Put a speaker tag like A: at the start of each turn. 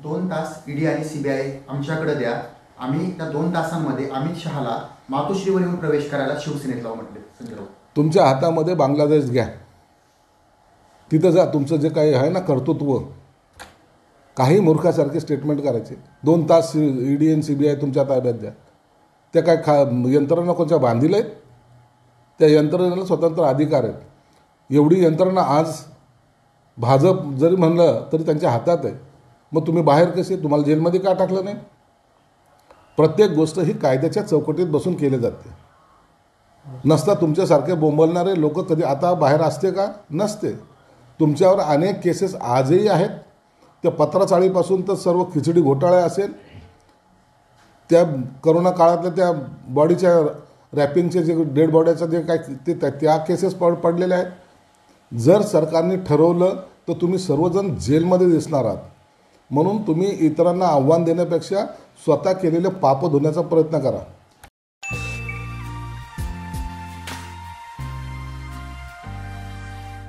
A: 2 तास ईडी आणि सीबीआय आमच्याकडे द्या, आम्ही त्या 2 तासांमध्ये अमित शहाला मातोश्रीवर येऊन प्रवेश करायला शिवसेनेत लावू म्हटले संजय राऊत.
B: तुमच्या हातामध्ये बांगलादेश घ्या, तिथं जा, तुमचं जे काही आहे ना कर्तृत्व, काही मूर्खासारखे स्टेटमेंट करायचे, 2 तास ईडी आणि सीबीआय तुमच्या ताब्यात द्या. त्या काय यंत्रणा कोणत्या बांधील आहेत? त्या यंत्रणेला स्वतंत्र अधिकार आहेत. एवढी यंत्रणा आज भाजप जरी म्हणलं तरी त्यांच्या हातात आहे. मग तुम्ही बाहेर कसे, तुम्हाला जेलमध्ये का टाकलं नाही? प्रत्येक गोष्ट ही कायद्याच्या चौकटीत बसून केली जाते. नसता तुमच्यासारखे बोंबलणारे लोक कधी आता बाहेर असते का? नसते. तुमच्यावर अनेक केसेस आजही आहेत. त्या पत्राचाळीपासून तर सर्व खिचडी घोटाळे असेल, त्या करोना काळातल्या त्या बॉडीच्या रॅपिंगचे जे डेड बॉड्याचं जे काय ते त्या केसेस पडलेल्या आहेत. जर सरकारने ठरवलं तर तुम्ही सर्वजण जेलमध्ये दिसणार आहात. म्हणून तुम्ही इतरांना आव्हान देण्यापेक्षा स्वतः केलेले पाप धुण्याचा प्रयत्न करा.